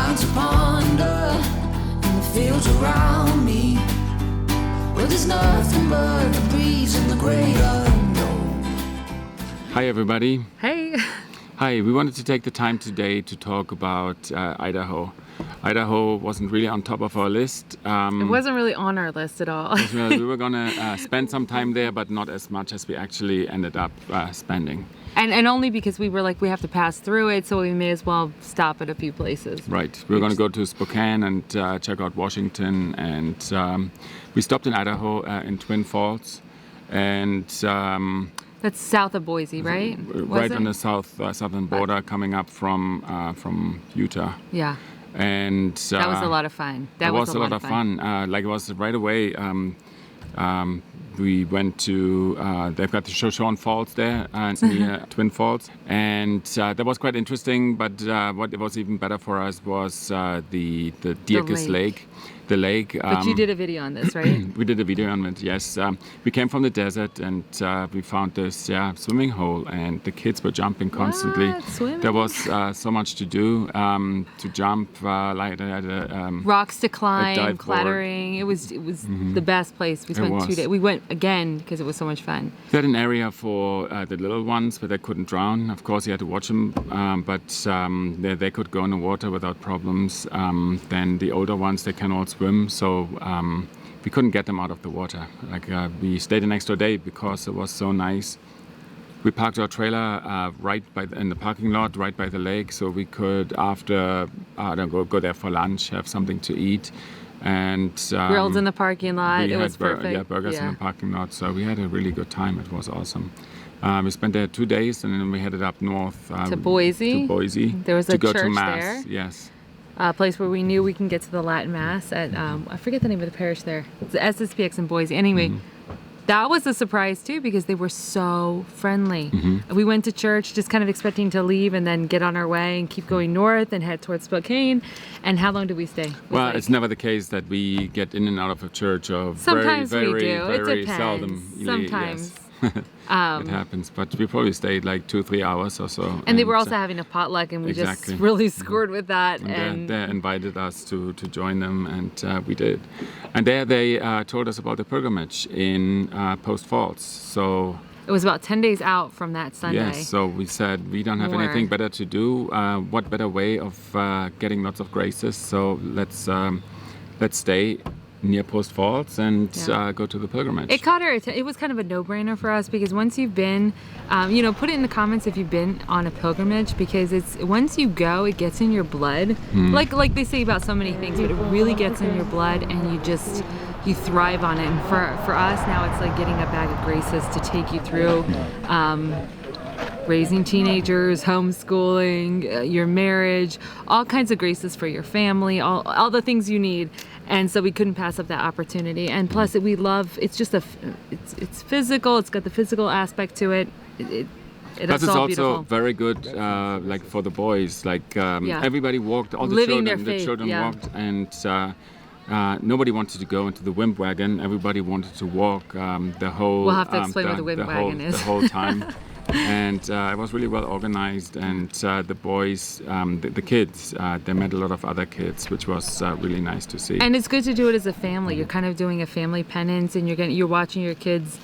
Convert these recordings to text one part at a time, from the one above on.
mind to ponder in the fields around me, where there's nothing but the breeze and the great unknown. Hi everybody. Hey. Hi, we wanted to take the time today to talk about Idaho. Idaho wasn't really on top of our list. It wasn't really on our list at all. We were gonna spend some time there, but not as much as we actually ended up spending. And only because we were like, we have to pass through it, so we may as well stop at a few places. Right. We were going to go to Spokane and check out Washington, and we stopped in Idaho in Twin Falls, and that's south of Boise, right? Right on the southern border, coming up from Utah. Yeah. And that was a lot of fun. That was a lot of fun. Like it was right away. We went to, they've got the Shoshone Falls there near Twin Falls. And that was quite interesting, but what was even better for us was the Deerkis Lake. The lake. But you did a video on this, right? We did a video on it, yes. We came from the desert and we found this swimming hole, and the kids were jumping constantly. Swimming? There was so much to do, to jump, like rocks to climb, clattering. It was the best place. We spent 2 days. We went again because it was so much fun. We had an area for the little ones where they couldn't drown. Of course, you had to watch them, but they could go in the water without problems. Then the older ones, they can all swim, so we couldn't get them out of the water. Like we stayed the next day because it was so nice. We parked our trailer right in the parking lot, right by the lake, so we could after go there for lunch, have something to eat, and grills in the parking lot. It was perfect. Burgers in the parking lot. So we had a really good time. It was awesome. We spent there 2 days, and then we headed up north to Boise. There was a church to Mass. There. Yes. A place where we knew we can get to the Latin Mass at, I forget the name of the parish there. It's the SSPX in Boise. Anyway, that was a surprise too because they were so friendly. We went to church just kind of expecting to leave and then get on our way and keep going north and head towards Spokane. And how long did we stay? Well, it's never the case that we get in and out of a church. Or sometimes very, we do. very It depends. Seldom. Sometimes. Yes. It happens, but we probably stayed like 2-3 hours or so. And they were also having a potluck, and we just really scored with that. And they invited us to join them, and we did. And there they told us about the pilgrimage in Post Falls. So it was about 10 days out from that Sunday. Yes, so we said we don't have anything better to do. What better way of getting lots of graces? So let's stay near Post Falls and go to the pilgrimage. It caught our attention. It was kind of a no-brainer for us because once you've been, put it in the comments if you've been on a pilgrimage, because it's once you go, it gets in your blood. Like they say about so many things, but it really gets in your blood, and you thrive on it. And for us now, it's like getting a bag of graces to take you through. Raising teenagers, homeschooling, your marriage, all kinds of graces for your family, all the things you need. And so we couldn't pass up that opportunity. And plus, we love, it's physical, it's got the physical aspect to it. Plus, it's also very good, like for the boys. Like everybody walked, all the children walked, and nobody wanted to go into the wimp wagon. Everybody wanted to walk the whole. We'll have to explain what the wimp wagon is. The whole time. And it was really well organized, and the boys, the kids, they met a lot of other kids, which was really nice to see. And it's good to do it as a family. You're kind of doing a family penance, and you're watching your kids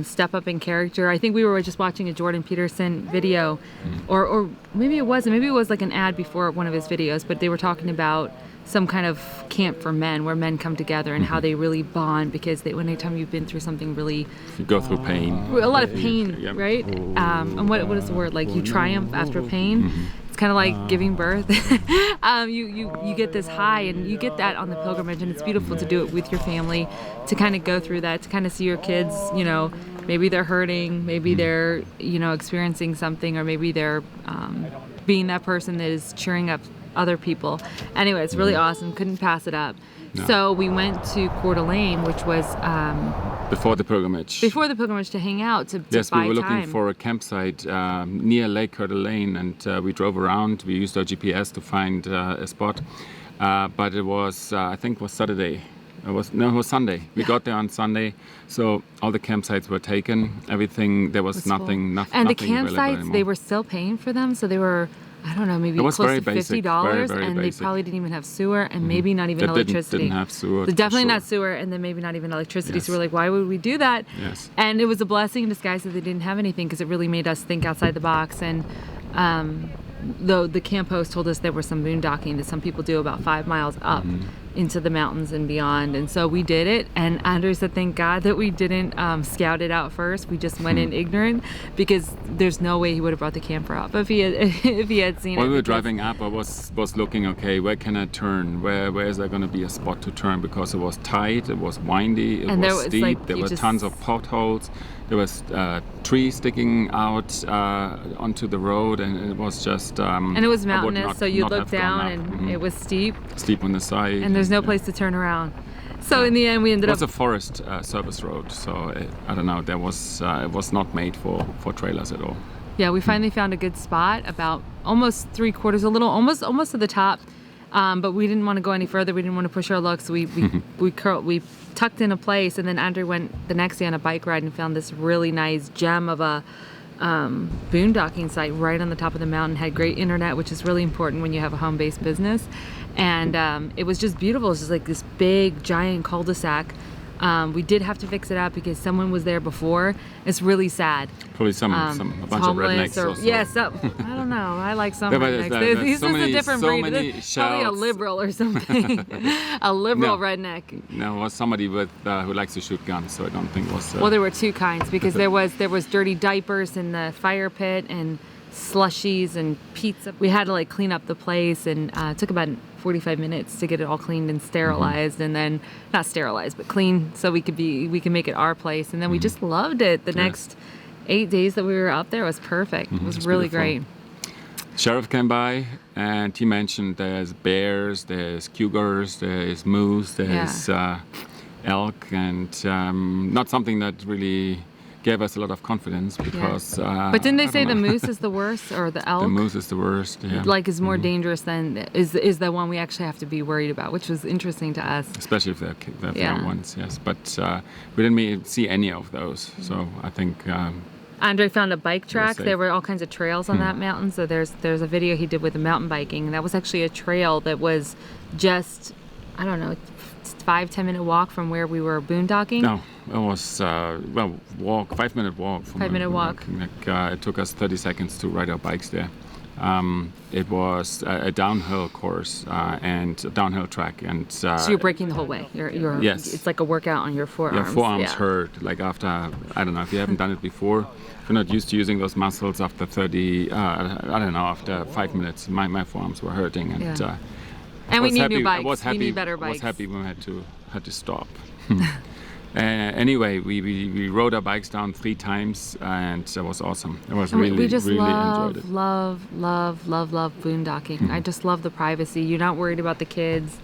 step up in character. I think we were just watching a Jordan Peterson video, or maybe it wasn't. Maybe it was like an ad before one of his videos, but they were talking about some kind of camp for men where men come together and how they really bond, because anytime you've been through something really, you go through pain, a lot of pain, right? And what is the word, like you triumph after pain? It's kind of like giving birth. You get this high, and you get that on the pilgrimage, and it's beautiful to do it with your family, to kind of go through that, to kind of see your kids, maybe they're hurting, maybe they're experiencing something, or maybe they're being that person that is cheering up other people. Anyway, it's really awesome. Couldn't pass it up. No. So we went to Coeur d'Alene, which was before the pilgrimage. Before the pilgrimage, to hang out, to yes, buy we were time. looking for a campsite near Lake Coeur d'Alene, and we drove around. We used our GPS to find a spot, but it was I think it was Saturday. It was Sunday. We got there on Sunday, so all the campsites were taken. Everything, there was nothing. And the campsites, they were still paying for them, so they were I don't know, maybe It was close very to basic, $50, very and basic. they probably didn't even have sewer, and maybe not even They electricity. didn't have sewer. So definitely for not sure. sewer, and then maybe not even electricity. Yes. So we're like, why would we do that? Yes. And it was a blessing in disguise that they didn't have anything, because it really made us think outside the box. And the camp host told us there was some boondocking that some people do about 5 miles up into the mountains and beyond. And so we did it. And Andrew said, thank God that we didn't scout it out first. We just went in ignorant, because there's no way he would have brought the camper up if he had seen it. While we were because- driving up, I was looking, okay, where can I turn? Where is there going to be a spot to turn? Because it was tight, it was windy, it And there was was, steep, like, there you were just- tons of potholes, there was trees sticking out onto the road, and it was just... And it was I would mountainous, not- so you not look have gone down, up. and it was steep, Steep on the side. and there's no yeah. place to turn around. So in the end, we ended It up was a forest service road, so I don't know, it was not made for trailers at all. Yeah, we finally found a good spot, about almost 3/4, almost to the top. But we didn't want to go any further. We didn't want to push our luck, so we tucked in a place. And then Andrew went the next day on a bike ride and found this really nice gem of a boondocking site right on the top of the mountain. Had great internet, which is really important when you have a home-based business. And it was just beautiful. It was just like this big, giant cul-de-sac. We did have to fix it up because someone was there before. It's really sad. Probably a bunch of rednecks or so. Yes, I don't know. I like some Yeah, but rednecks. there's This so is many- a different so breed. many This is probably a shouts. liberal or something. A liberal No. redneck. No, it was somebody with who likes to shoot guns, so I don't think it was... Well, there were two kinds, because there was dirty diapers in the fire pit and slushies and pizza. We had to like clean up the place, and it took about 45 minutes to get it all cleaned and sterilized, and then not sterilized but clean, so we can make it our place. And then we just loved it. The next 8 days that we were up there was perfect. It was It's really beautiful. great. Sheriff came by, and he mentioned there's bears, there's cougars, there's moose, there's elk, and not something that really gave us a lot of confidence, because... But didn't they I say don't the know. moose is the worst, or the elk? The moose is the worst, yeah. Like is more dangerous than is the one we actually have to be worried about, which was interesting to us. Especially if they're Yeah. young ones, yes. But we didn't see any of those, so I think... Andre found a bike track. safe. There were all kinds of trails on that mountain. So there's a video he did with the mountain biking, and that was actually a trail that was just, I don't know, 5-10 minute walk from where we were boondocking. No, it was 5-minute walk. From 5-minute walk. Like, it took us 30 seconds to ride our bikes there. It was a downhill course and a downhill track, and So you're braking the whole way. You're Yes. It's like a workout on your forearms. your forearms Yeah. hurt. Like after, I don't know, if you haven't done it before, if you're not used to using those muscles after 30, I don't know, after 5 minutes, my forearms were hurting, and Yeah. And we was need happy- new bikes. I was happy, we need better I bikes. was happy when we had to stop. Anyway, we rode our bikes down 3 times, and it was awesome. It was And really, we just really enjoyed it. love boondocking. I just love the privacy. You're not worried about the kids.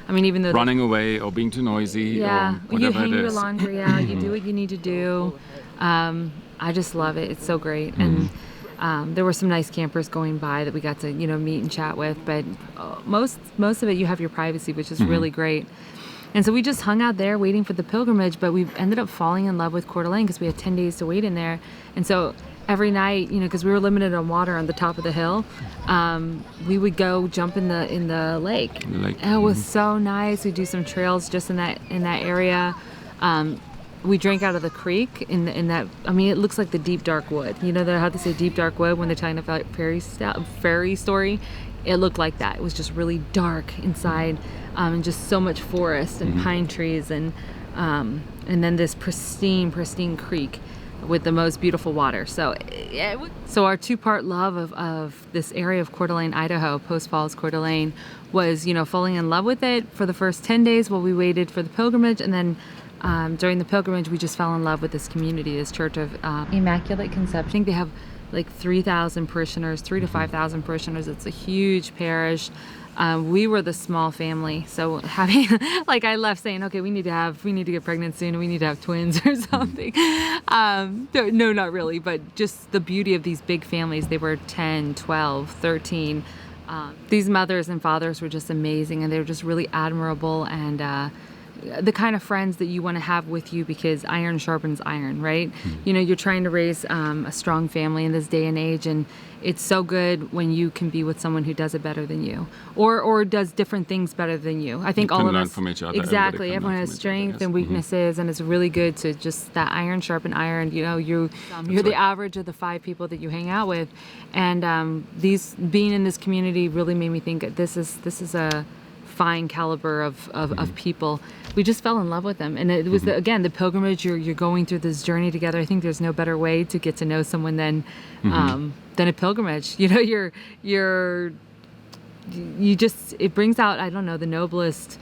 I mean, even though Running away or being too noisy yeah, or whatever you hang it your is. laundry out. You do what you need to do. I just love it. It's so great. And there were some nice campers going by that we got to meet and chat with. But most of it, you have your privacy, which is really great. And so we just hung out there waiting for the pilgrimage, but we ended up falling in love with Coeur d'Alene because we had 10 days to wait in there. And so every night, because we were limited on water on the top of the hill, we would go jump in the lake. And it was so nice. We'd do some trails just in that area. We drank out of the creek in that. I mean, it looks like the deep dark wood. You know how they say deep dark wood when they're telling a fairy story. It looked like that. It was just really dark inside, and just so much forest and pine trees, and then this pristine creek with the most beautiful water. So, so our 2-part love of this area of Coeur d'Alene, Idaho, Post Falls, Coeur d'Alene, was falling in love with it for the first 10 days while we waited for the pilgrimage, and then during the pilgrimage we just fell in love with this community, this Church of Immaculate Conception. I think they have like 3,000 parishioners, 3,000 to 5,000 parishioners. It's a huge parish. We were the small family, so having like I left saying, okay, we need to get pregnant soon, and we need to have twins or something. No, not really, but just the beauty of these big families. They were 10, 12, 13. These mothers and fathers were just amazing, and they were just really admirable, and the kind of friends that you want to have with you, because iron sharpens iron, right? You know, you're trying to raise a strong family in this day and age, and it's so good when you can be with someone who does it better than you, or does different things better than you. I think You all can of learn us from each other. exactly. Everybody can Everyone learn has from each other, strength yes. and weaknesses, and it's really good to just that iron sharpen iron. You know, you're the right. average of the 5 people that you hang out with, and these being in this community really made me think that this is a fine caliber of people. We just fell in love with them, and it was again the pilgrimage. You're going through this journey together. I think there's no better way to get to know someone than a pilgrimage. You know, you just, it brings out, I don't know, the noblest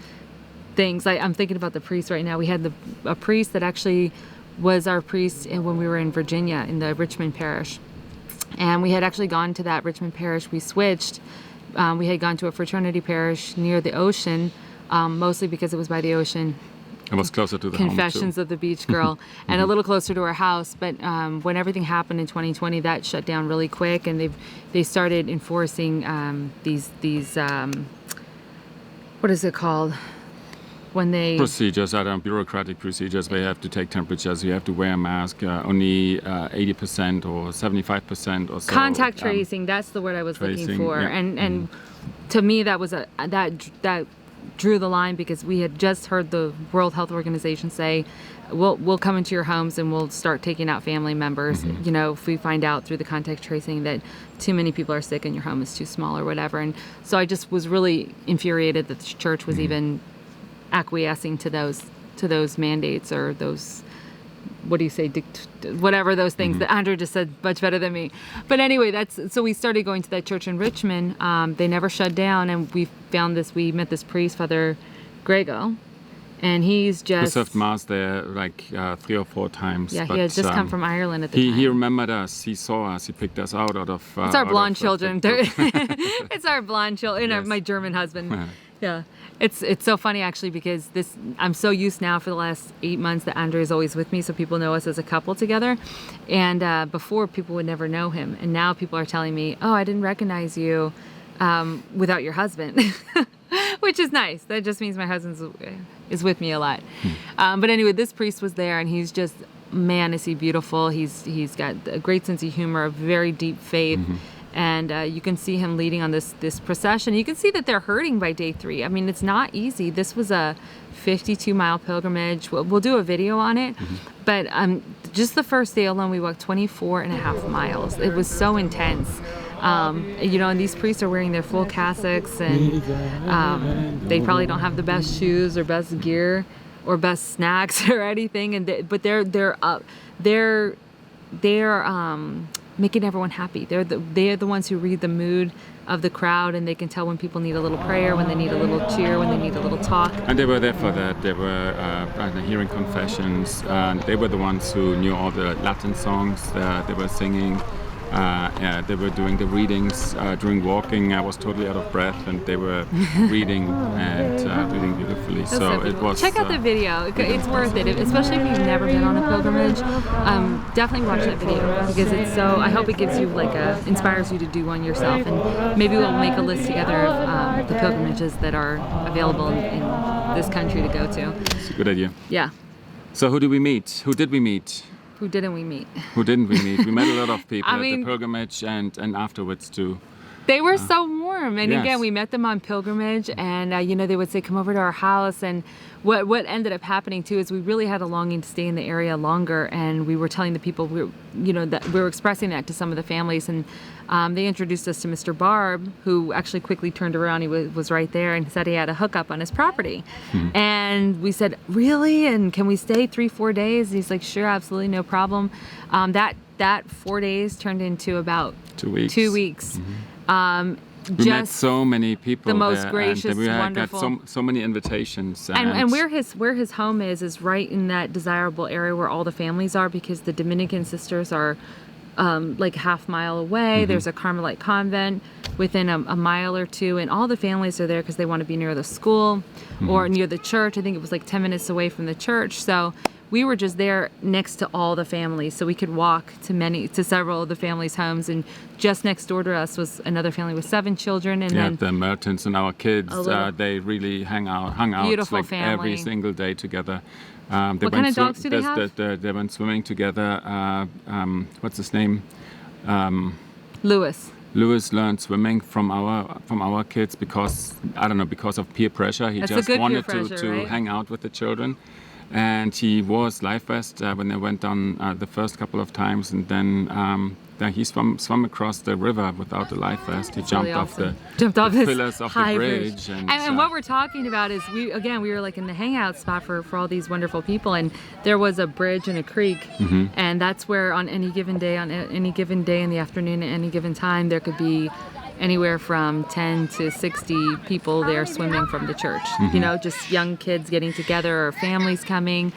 things. I'm thinking about the priest right now. We had a priest that actually was our priest when we were in Virginia in the Richmond parish, and we had actually gone to that Richmond parish. We switched. We had gone to a fraternity parish near the ocean, mostly because it was by the ocean. It was closer to the Confessions home of the Beach Girl, and a little closer to our house. But when everything happened in 2020, that shut down really quick, and they started enforcing these what is it called? When they procedures, bureaucratic procedures. Where you have to take temperatures, you have to wear a mask, only 80% or 75% or so. Contact tracing, that's the word I was looking for. Yeah. And to me, that was that drew the line, because we had just heard the World Health Organization say, we'll come into your homes and we'll start taking out family members. You know, if we find out through the contact tracing that too many people are sick and your home is too small or whatever. And so I just was really infuriated that the church was even acquiescing to those mandates, or those, what do you say, whatever those things that Andrew just said much better than me. But anyway, so we started going to that church in Richmond. They never shut down, and we met this priest, Father Grego, and he's just... We served Mass there like 3 or 4 times. Yeah, but, he had just come from Ireland at the time. He remembered us, he saw us, he picked us out of... it's our blonde children. It's our blonde children, Yes. My German husband. Yeah. It's so funny, actually, because I'm so used now for the last 8 months that Andrew is always with me, so people know us as a couple together. And before, people would never know him. And now people are telling me, oh, I didn't recognize you without your husband, which is nice. That just means my husband is with me a lot. But anyway, this priest was there, and he's just, man, is he beautiful. He's got a great sense of humor, a very deep faith. And you can see him leading on this procession. You can see that they're hurting by day 3. I mean, it's not easy. This was a 52-mile pilgrimage. We'll do a video on it. But just the first day alone, we walked 24 and a half miles. It was so intense. You know, and these priests are wearing their full cassocks, and they probably don't have the best shoes or best gear or best snacks or anything. But they're making everyone happy. They're the ones who read the mood of the crowd, and they can tell when people need a little prayer, when they need a little cheer, when they need a little talk. And they were there for that. They were hearing confessions. They were the ones who knew all the Latin songs. They were singing. They were doing the readings during walking. I was totally out of breath, and they were reading and reading beautifully. So it was. Check out the video. It's worth it, especially if you've never been on a pilgrimage. Definitely watch that video, because it's so. I hope it gives you inspires you to do one yourself, and maybe we'll make a list together of the pilgrimages that are available in this country to go to. It's a good idea. Yeah. So who did we meet? Who did we meet? Who didn't we meet? Who didn't we meet? We met a lot of people I at mean, the pilgrimage and afterwards too. They were so warm. And yes. again, we met them on pilgrimage, and you know, they would say, come over to our house. And what ended up happening too is we really had a longing to stay in the area longer, and we were telling the people, that we were expressing that to some of the families, and they introduced us to Mr. Barb, who actually quickly turned around. He was right there and said he had a hookup on his property. And we said, really? And can we stay 3-4 days? And he's like, sure, absolutely, no problem. That 4 days turned into about 2 weeks. 2 weeks. We met so many people. The most there, gracious, and we had wonderful. got so many invitations. And where his home is right in that desirable area where all the families are, because the Dominican sisters are like a half mile away. There's a Carmelite convent within a mile or two, and all the families are there because they want to be near the school or near the church. I think it was like 10 minutes away from the church. So we were just there next to all the families, so we could walk to several of the families' homes. And just next door to us was another family with 7 children, and then the Mertens and our kids, they really hung out Beautiful like family. every single day together. What kind of dogs do they have? They went swimming together. What's his name? Lewis. Lewis learned swimming from our kids because of peer pressure. He That's just a good wanted peer pressure, to right? hang out with the children, and he wore his life vest when they went on the first couple of times, and then he swam across the river without the life vest. He jumped off the this pillars of the high bridge. And what we're talking about is we were like in the hangout spot for all these wonderful people, and there was a bridge and a creek, and that's where on any given day in the afternoon at any given time there could be anywhere from 10 to 60 people there swimming from the church. You know, just young kids getting together or families coming.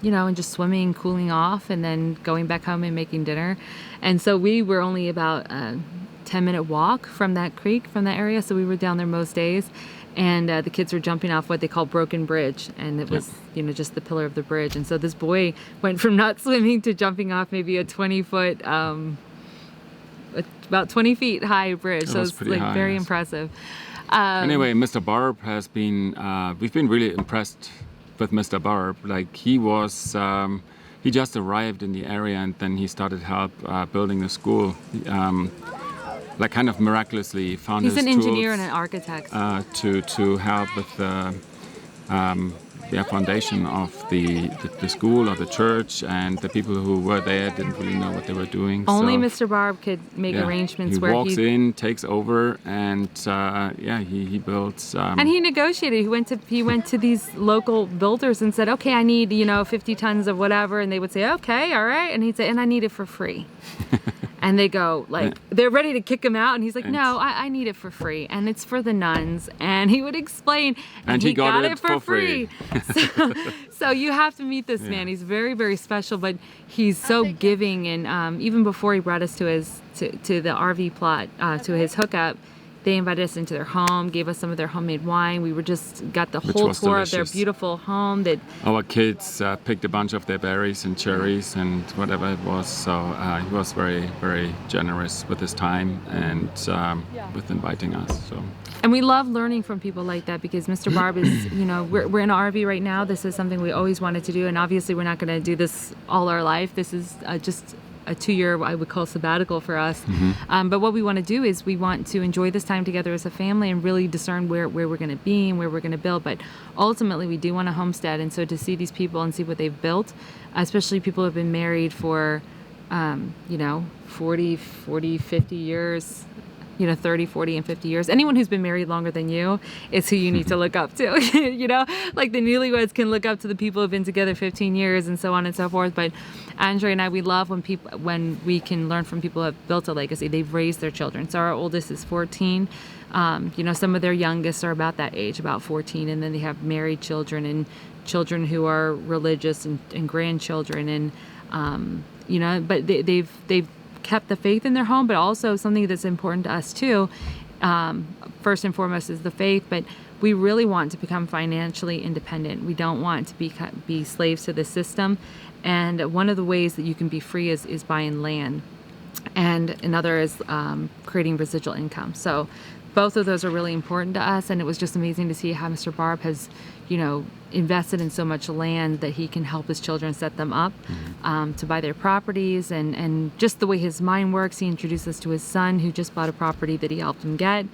You know, and just swimming, cooling off, and then going back home and making dinner. And so we were only about a 10-minute walk from that creek, from that area. So we were down there most days. And the kids were jumping off what they call Broken Bridge. And it was, you know, just the pillar of the bridge. And so this boy went from not swimming to jumping off maybe a 20-foot, about 20 feet high bridge. So it's like high, very yes. impressive. Anyway, Mr. Barb has been, we've been really impressed with Mr. Barb. Like he was, he just arrived in the area and then he started help building the school. Like kind of miraculously found He's his an engineer tools, and an architect. to help with the foundation of the school or the church, and the people who were there didn't really know what they were doing. Only so, Mr. Barb could make arrangements he where walks in, takes over, and he builds. And he negotiated. He went to these local builders and said, "Okay, I need 50 tons of whatever," and they would say, "Okay, all right," and he'd say, "And I need it for free." And they go they're ready to kick him out, and he's like, "No, I need it for free, and it's for the nuns." And he would explain, and he got it for free. So you have to meet this man. He's very, very special, but he's so giving. And even before he brought us to the RV plot, to his hookup, they invited us into their home, gave us some of their homemade wine. We got the whole tour of their beautiful home. That our kids picked a bunch of their berries and cherries and whatever it was. So he was very, very generous with his time and with inviting us. So. And we love learning from people like that because Mr. Barb is, we're in an RV right now. This is something we always wanted to do, and obviously we're not going to do this all our life. This is just a 2-year, I would call, sabbatical for us. But what we want to do is we want to enjoy this time together as a family and really discern where we're going to be and where we're going to build. But ultimately, we do want a homestead. And so to see these people and see what they've built, especially people who have been married for, 40, 50 years, 30, 40, and 50 years. Anyone who's been married longer than you is who you need to look up to. Like the newlyweds can look up to the people who've been together 15 years and so on and so forth. But Andre and I, we love when we can learn from people who have built a legacy. They've raised their children. So our oldest is 14. Some of their youngest are about that age, about 14, and then they have married children and children who are religious and grandchildren, and but they've kept the faith in their home, but also something that's important to us too. First and foremost is the faith, but we really want to become financially independent. We don't want to be slaves to the system. And one of the ways that you can be free is buying land, and another is creating residual income. So both of those are really important to us, and it was just amazing to see how Mr. Barb has, invested in so much land that he can help his children set them up to buy their properties, and just the way his mind works. He introduced us to his son, who just bought a property that he helped him get.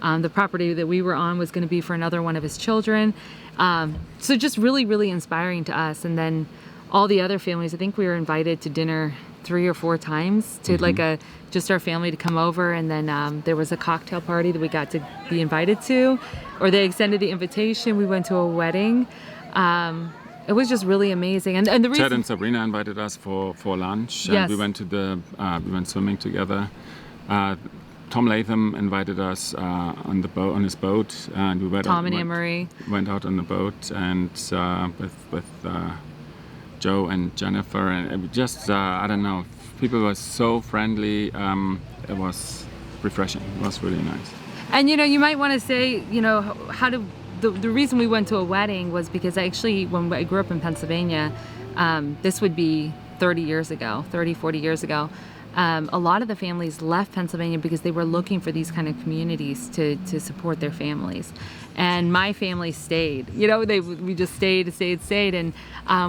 The property that we were on was going to be for another one of his children. So just really, really inspiring to us. And then all the other families, I think we were invited to dinner 3 or 4 times to just our family to come over, and then there was a cocktail party that we got to be invited to, or they extended the invitation. We went to a wedding. It was just really amazing, and the reason Ted and Sabrina invited us for lunch, yes. and we went we went swimming together. Tom Latham invited us on his boat, and we went Tom and Anne-Marie went out on the boat, and with Joe and Jennifer, and it just I don't know, people were so friendly. It was refreshing. It was really nice. And you might want to say, how the reason we went to a wedding was because when I grew up in Pennsylvania, this would be 40 years ago. A lot of the families left Pennsylvania because they were looking for these kind of communities to support their families. And my family stayed. We just stayed, and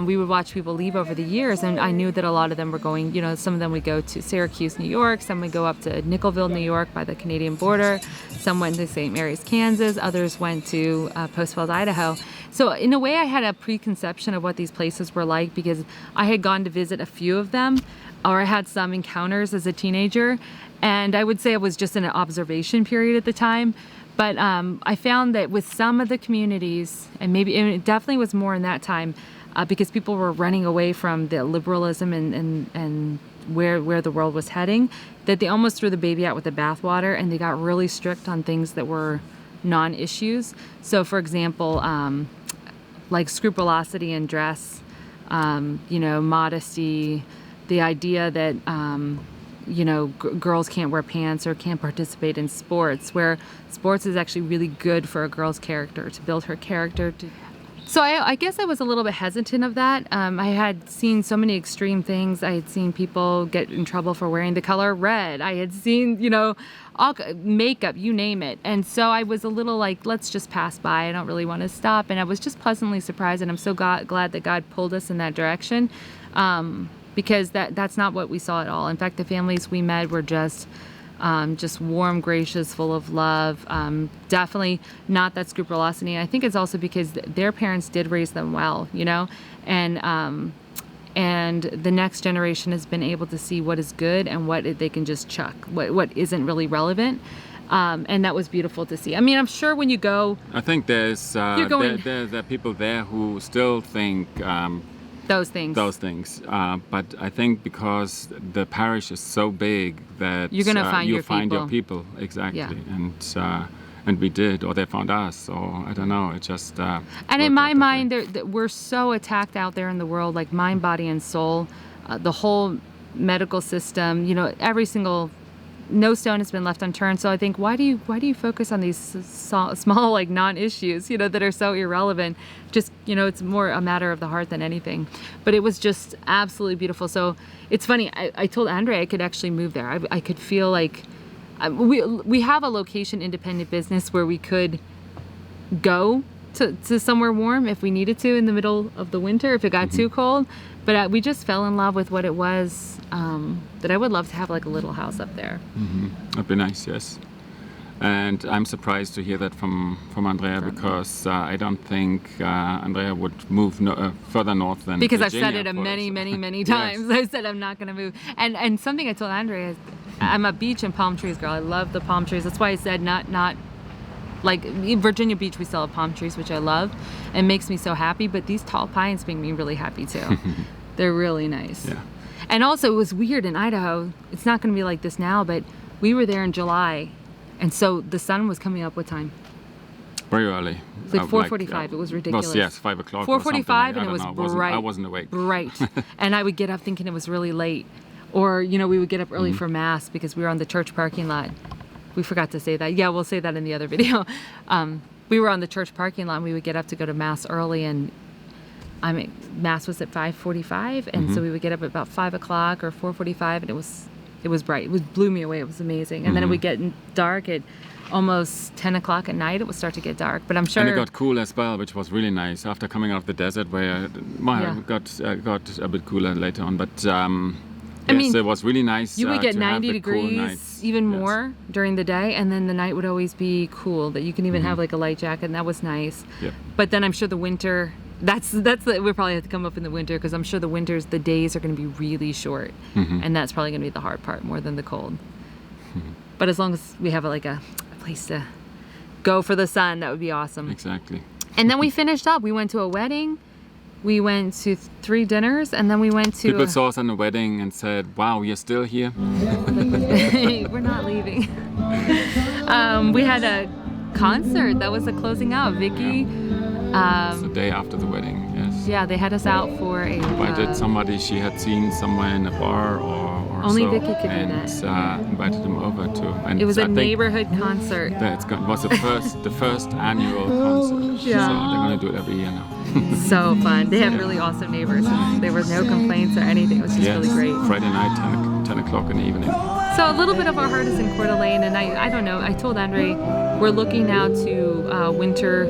we would watch people leave over the years. And I knew that a lot of them were going. Some of them would go to Syracuse, New York. Some would go up to Nickelville, New York, by the Canadian border. Some went to St. Mary's, Kansas. Others went to Beautiful Idaho. So in a way, I had a preconception of what these places were like because I had gone to visit a few of them, or I had some encounters as a teenager. And I would say I was just in an observation period at the time. But I found that with some of the communities, and it definitely was more in that time, because people were running away from the liberalism and where the world was heading, that they almost threw the baby out with the bathwater, and they got really strict on things that were non-issues. So, for example, like scrupulosity in dress, modesty, the idea that girls can't wear pants or can't participate in sports, where sports is actually really good for a girl's character, to build her character. So I guess I was a little bit hesitant of that. I had seen so many extreme things. I had seen people get in trouble for wearing the color red. I had seen, all makeup, you name it. And so I was a little like, let's just pass by. I don't really want to stop. And I was just pleasantly surprised. And I'm so glad that God pulled us in that direction. Because that's not what we saw at all. In fact, the families we met were just warm, gracious, full of love. Definitely not that scrupulosity. And I think it's also because their parents did raise them well, and the next generation has been able to see what is good and what they can just chuck, what isn't really relevant. And that was beautiful to see. I mean, I'm sure when you go, I think there's there are people there who still think those things. But I think because the parish is so big that you're going to find your people. Exactly. Yeah. And we did, or they found us. So I don't know. It just. And in my mind, we're so attacked out there in the world, like mind, body, and soul. The whole medical system. Every single. No stone has been left unturned. So I think, why do you focus on these small like non-issues, that are so irrelevant? Just, it's more a matter of the heart than anything. But it was just absolutely beautiful. So it's funny. I told Andre I could actually move there. I could feel like we have a location independent business where we could go to somewhere warm if we needed to in the middle of the winter if it got too cold. But we just fell in love with what it was. That I would love to have like a little house up there. That'd be nice, yes. And I'm surprised to hear that from Andrea because I don't think Andrea would move further north than because Virginia, I've said it many times. Yes. I said I'm not going to move. And something I told Andrea is I'm a beach and palm trees girl. I love the palm trees. That's why I said not like Virginia Beach. We still have palm trees, which I love and makes me so happy. But these tall pines make me really happy too. They're really nice. Yeah. And also, it was weird in Idaho. It's not going to be like this now, but we were there in July, and so the sun was coming up. What time? Very early. It's like 4:45. It was ridiculous. Yes, 5 o'clock. 4:45, and it was bright. I wasn't awake. Bright, and I would get up thinking it was really late, or we would get up early for mass because we were on the church parking lot. We forgot to say that. Yeah, we'll say that in the other video. We were on the church parking lot, and we would get up to go to mass early, and mass was at 5:45, and so we would get up at about 5 o'clock or 4:45, and it was bright. It blew me away. It was amazing. And then it would get dark at almost 10 o'clock at night. It would start to get dark, but I'm sure. And it got cool as well, which was really nice after coming out of the desert, where it got a bit cooler later on. But it was really nice. You would get 90 degrees, cool even more during the day, and then the night would always be cool. That you can even have like a light jacket, and that was nice. Yeah. But then I'm sure the winter. We'll probably have to come up in the winter because I'm sure the days are going to be really short, and that's probably going to be the hard part more than the cold. But as long as we have a place to go for the sun, that would be awesome. Exactly. And then we finished up. We went to a wedding. We went to 3 dinners, and then we went to. People saw us on the wedding and said, "Wow, you're still here." We're not leaving. We had a concert that was the closing out. Vicky. It's the day after the wedding, yes. Yeah, they had us out for a. Invited somebody she had seen somewhere in a bar or Only so, Vicky could do and invited him over too. And It was I a think neighborhood concert. it was the first annual concert. Yeah. So they're gonna do it every year now. So fun. They had really awesome neighbors. There was no complaints or anything. It was just really great. Friday night, 10 o'clock in the evening. So a little bit of our heart is in Coeur d'Alene, and I don't know. I told Andre we're looking now to winter,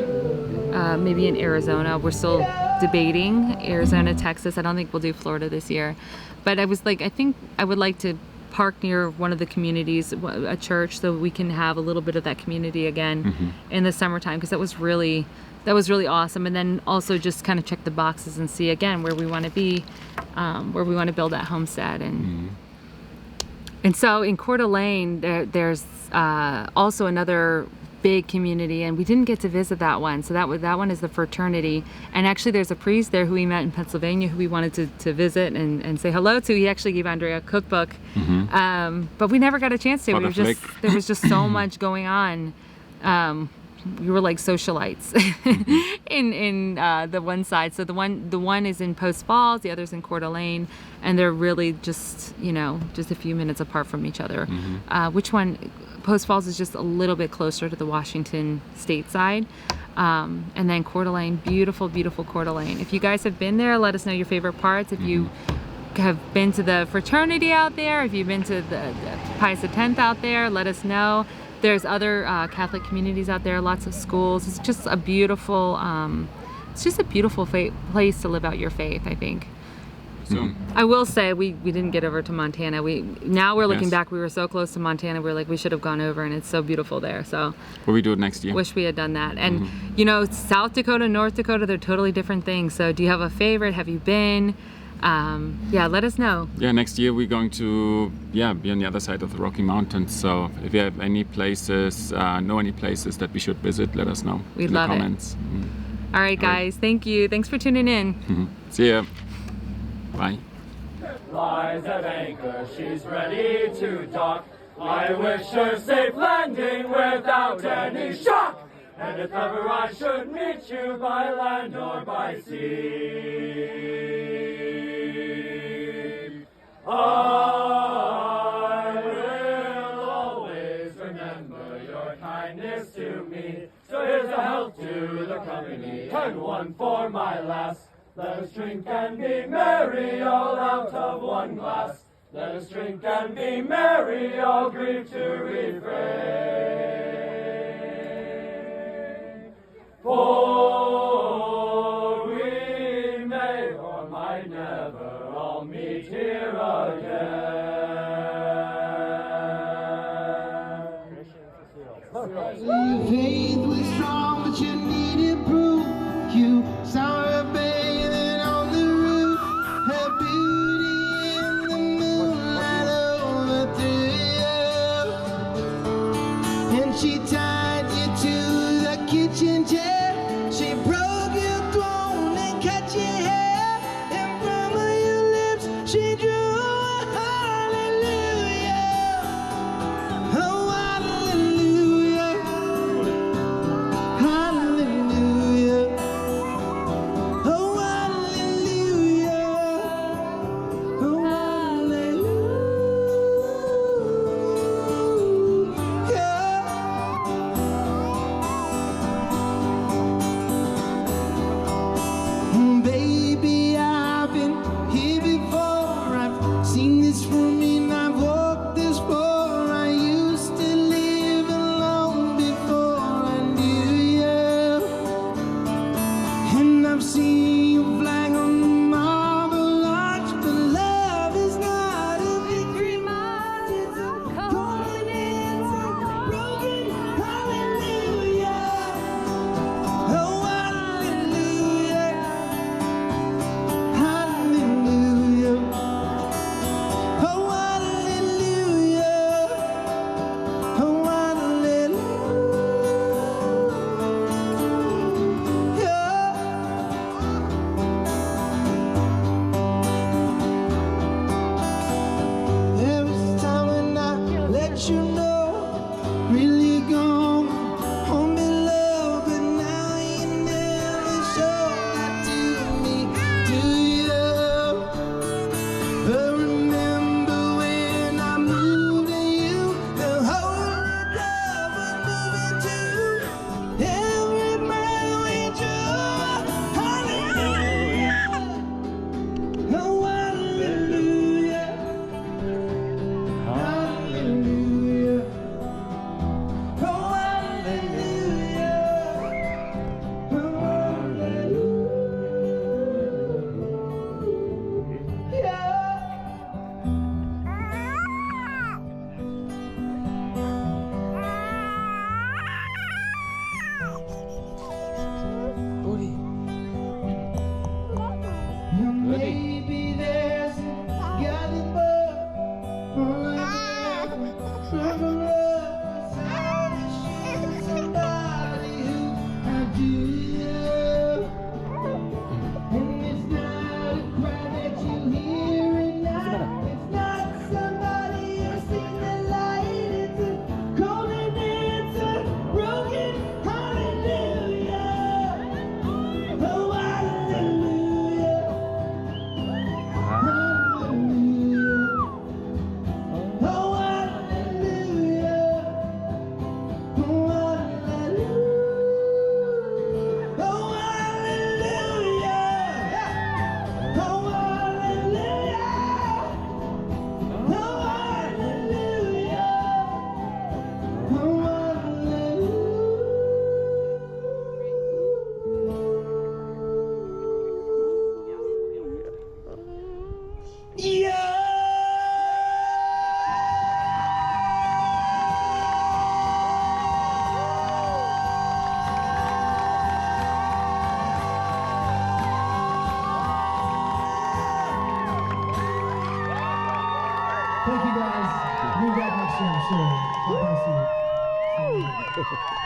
maybe in Arizona. We're still debating Arizona, Texas. I don't think we'll do Florida this year, but I was like, I think I would like to park near one of the communities, a church, so we can have a little bit of that community again in the summertime, because that was really awesome. And then also just kind of check the boxes and see again where we want to be, where we want to build that homestead. And so in Coeur d'Alene, there's also another big community, and we didn't get to visit that one. So that one is the fraternity. And actually there's a priest there who we met in Pennsylvania who we wanted to visit and say hello to. He actually gave Andrea a cookbook, but we never got a chance to. There was just so much going on. We were like socialites in the one side. So the one is in Post Falls, the other's in Coeur d'Alene, and they're really just a few minutes apart from each other. Which one? Post Falls is just a little bit closer to the Washington state side. And then Coeur d'Alene, beautiful, beautiful Coeur d'Alene. If you guys have been there, let us know your favorite parts. If you have been to the fraternity out there, if you've been to the Pius X out there, let us know. There's other Catholic communities out there, lots of schools. It's just a beautiful, place to live out your faith, I think. So I will say we didn't get over to Montana. Now we're looking back. We were so close to Montana. We're like, we should have gone over, and it's so beautiful there. So will we do it next year? Wish we had done that. And South Dakota, North Dakota, they're totally different things. So do you have a favorite? Have you been? Let us know. Yeah, next year we're going to be on the other side of the Rocky Mountains. So if you have any places, know any places that we should visit, let us know. We'd in love the comments. All right, guys. Thank you. Thanks for tuning in. See ya. Bye. Lies at anchor, she's ready to dock. I wish her safe landing without any shock. And if ever I should meet you by land or by sea, I will always remember your kindness to me. So here's a health to the company, and one for my lass. Let us drink and be merry, all out of one glass. Let us drink and be merry, all grieve to refrain. For we may or might never all meet here again. Your faith was strong, but you needed proof. You saw her bathing on the roof, her beauty in the moonlight overthrew you. And she tied you to the kitchen chair. She broke your throne and cut your hair. And from your lips she drew a hallelujah. Oh, hallelujah. Hallelujah. Oh, hallelujah. Oh, hallelujah. Baby, I've been here before. I've seen this room and I've walked this floor. I used to live alone before I knew you. And I've seen your flag on the marble arch, but love is not a victory march. It's a calling, it's a broken hallelujah. Oh, hallelujah. Hallelujah. Oh, hallelujah. Oh, hallelujah. be back next year, I'm sure. God bless you.